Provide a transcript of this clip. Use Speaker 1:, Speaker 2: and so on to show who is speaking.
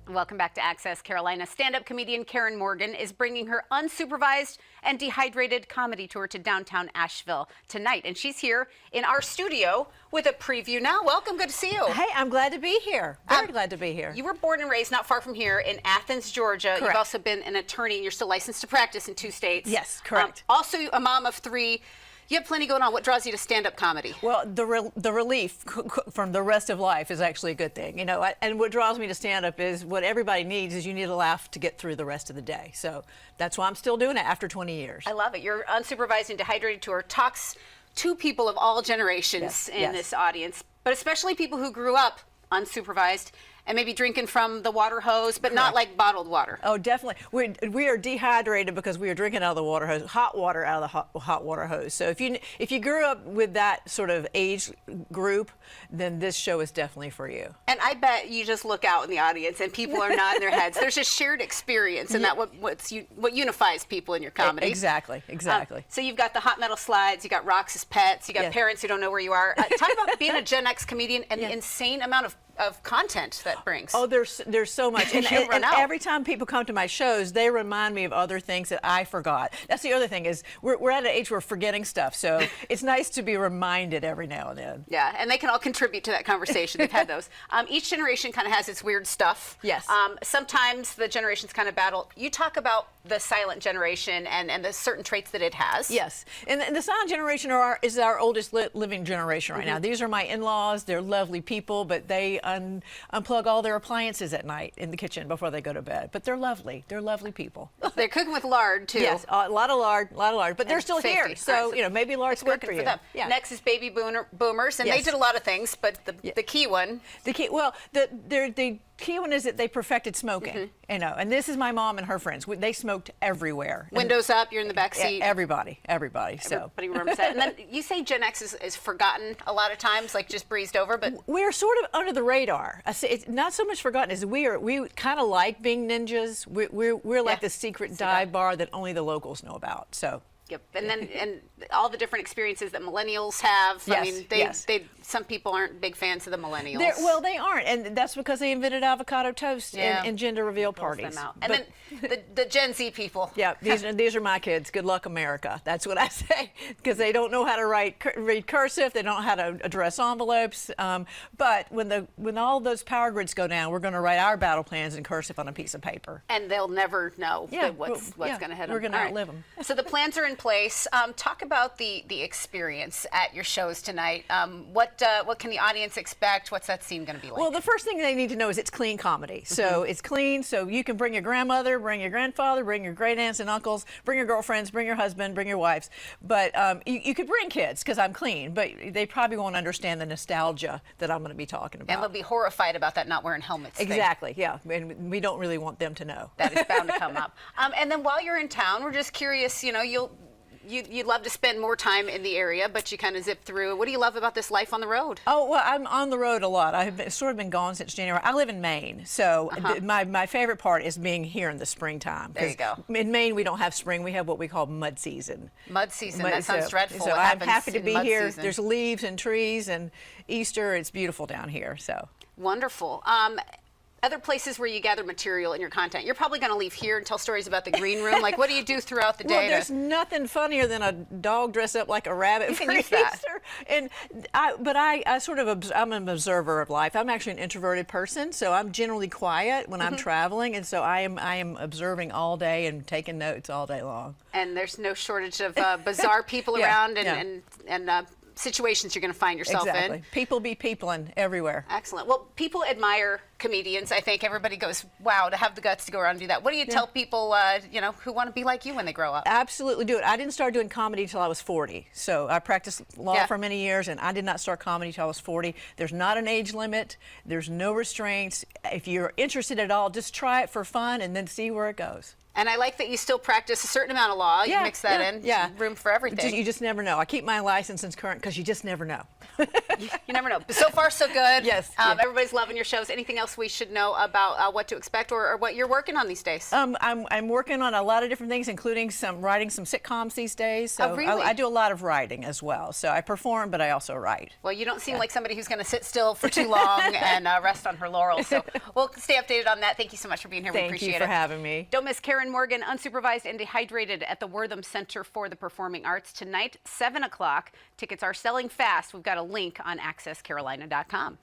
Speaker 1: Welcome back to Access Carolina. Stand-up comedian Karen Morgan is bringing her unsupervised and dehydrated comedy tour to downtown Asheville tonight. And she's here in our studio with a preview now. Welcome, good to see you.
Speaker 2: Hey, I'm glad to be here. Very glad to be here.
Speaker 1: You were born and raised not far from here in Athens, Georgia.
Speaker 2: Correct.
Speaker 1: You've also been an attorney and you're still licensed to practice in 2 states.
Speaker 2: Yes, correct.
Speaker 1: Also a mom of 3. You have plenty going on. What draws you to stand-up comedy?
Speaker 2: Well, the relief from the rest of life is actually a good thing, you know. And what draws me to stand-up is what everybody needs is you need a laugh to get through the rest of the day. So that's why I'm still doing it after 20 years.
Speaker 1: I love it. Your Unsupervised and Dehydrated tour talks to people of all generations in this audience, but especially people who grew up unsupervised and maybe drinking from the water hose, but not like bottled water.
Speaker 2: Oh, definitely. We are dehydrated because we are drinking out of the water hose, hot water out of the hot water hose. So if you grew up with that sort of age group, then this show is definitely for you.
Speaker 1: And I bet you just look out in the audience and people are nodding their heads. There's a shared experience, and what unifies people in your comedy.
Speaker 2: Exactly.
Speaker 1: So you've got the hot metal slides, you got rocks as pets, you got parents who don't know where you are. Talk about being a Gen X comedian and the insane amount of content that brings.
Speaker 2: Oh, there's so much. and every time people come to my shows, they remind me of other things that I forgot. That's the other thing is we're at an age where we're forgetting stuff. So it's nice to be reminded every now and then.
Speaker 1: Yeah, and they can all contribute to that conversation. They've had those. Each generation kind of has its weird stuff.
Speaker 2: Yes.
Speaker 1: Sometimes the generations kind of battle. You talk about the silent generation and the certain traits that it has.
Speaker 2: Yes, and the silent generation is our oldest living generation right now. These are my in-laws. They're lovely people, but they unplug all their appliances at night in the kitchen before they go to bed. But they're lovely. They're lovely people.
Speaker 1: They're cooking with lard too.
Speaker 2: Yes, a lot of lard, but they're still
Speaker 1: safety.
Speaker 2: here. So you know, maybe lard's good for you.
Speaker 1: Them. Yeah. Next is baby boomers, and they did a lot of things, but the key one.
Speaker 2: The key one is that they perfected smoking. You know, and this is my mom and her friends. They smoked everywhere.
Speaker 1: Windows up, you're in the back seat.
Speaker 2: Everybody. So
Speaker 1: everybody remembers that. And then you say Gen X is forgotten a lot of times, like just breezed over, but
Speaker 2: we're sort of under the radar. I say it's not so much forgotten as we kind of like being ninjas. We're like the secret dive bar that only the locals know about. So.
Speaker 1: Yep, and all the different experiences that millennials have.
Speaker 2: Yes,
Speaker 1: I mean, some people aren't big fans of the millennials.
Speaker 2: Well, they aren't, and that's because they invented avocado toast and gender reveal parties.
Speaker 1: And then the Gen Z people.
Speaker 2: Yeah, these are my kids. Good luck, America. That's what I say, because they don't know how to read cursive. They don't know how to address envelopes. But when all those power grids go down, we're going to write our battle plans in cursive on a piece of paper.
Speaker 1: And they'll never know what's going to hit them.
Speaker 2: We're going to outlive them.
Speaker 1: So the plans are in place. Talk about the experience at your shows tonight. What can the audience expect? What's that scene going to be like?
Speaker 2: Well, the first thing they need to know is it's clean comedy. So it's clean, so you can bring your grandmother, bring your grandfather, bring your great aunts and uncles, bring your girlfriends, bring your husband, bring your wives. But you could bring kids because I'm clean, but they probably won't understand the nostalgia that I'm going to be talking about.
Speaker 1: And they'll be horrified about that not wearing helmets.
Speaker 2: Exactly, yeah. And we don't really want them to know.
Speaker 1: That is bound to come up. And then while you're in town, we're just curious, you know, you'd love to spend more time in the area, but you kind of zip through. What do you love about this life on the road?
Speaker 2: Oh, well, I'm on the road a lot. I've sort of been gone since January. I live in Maine, so my favorite part is being here in the springtime.
Speaker 1: There you go.
Speaker 2: In Maine, we don't have spring. We have what we call mud season.
Speaker 1: Mud season. That sounds dreadful.
Speaker 2: So I'm happy to be here.
Speaker 1: Season.
Speaker 2: There's leaves and trees and Easter. It's beautiful down here. So
Speaker 1: wonderful. Other places where you gather material in your content. You're probably going to leave here and tell stories about the green room. Like, what do you do throughout the day?
Speaker 2: Well, there's nothing funnier than a dog dressed up like a rabbit for Easter. And I'm an observer of life. I'm actually an introverted person, so I'm generally quiet when I'm traveling, and so I am observing all day and taking notes all day long.
Speaker 1: And there's no shortage of bizarre people around and situations you're going to find yourself in.
Speaker 2: People be peopling everywhere.
Speaker 1: Excellent. Well, people admire comedians. I think everybody goes, wow, to have the guts to go around and do that. What do you tell people, who want to be like you when they grow up?
Speaker 2: Absolutely do it. I didn't start doing comedy until I was 40. So I practiced law for many years, and I did not start comedy until I was 40. There's not an age limit. There's no restraints. If you're interested at all, just try it for fun and then see where it goes.
Speaker 1: And I like that you still practice a certain amount of law. You mix that in. Yeah. Room for everything.
Speaker 2: You just never know. I keep my license current because you just never know.
Speaker 1: You never know. So far, so good.
Speaker 2: Yes.
Speaker 1: Everybody's loving your shows. Anything else we should know about what to expect or what you're working on these days?
Speaker 2: I'm working on a lot of different things, including writing some sitcoms these days. So
Speaker 1: really?
Speaker 2: I do a lot of writing as well. So I perform, but I also write.
Speaker 1: Well, you don't seem like somebody who's going to sit still for too long and rest on her laurels. So we'll stay updated on that. Thank you so much for being here. We appreciate it.
Speaker 2: Thank you for having me.
Speaker 1: Don't miss Karen Morgan, Unsupervised and Dehydrated at the Wortham Center for the Performing Arts tonight, 7 o'clock. Tickets are selling fast. We've got a link on accesscarolina.com.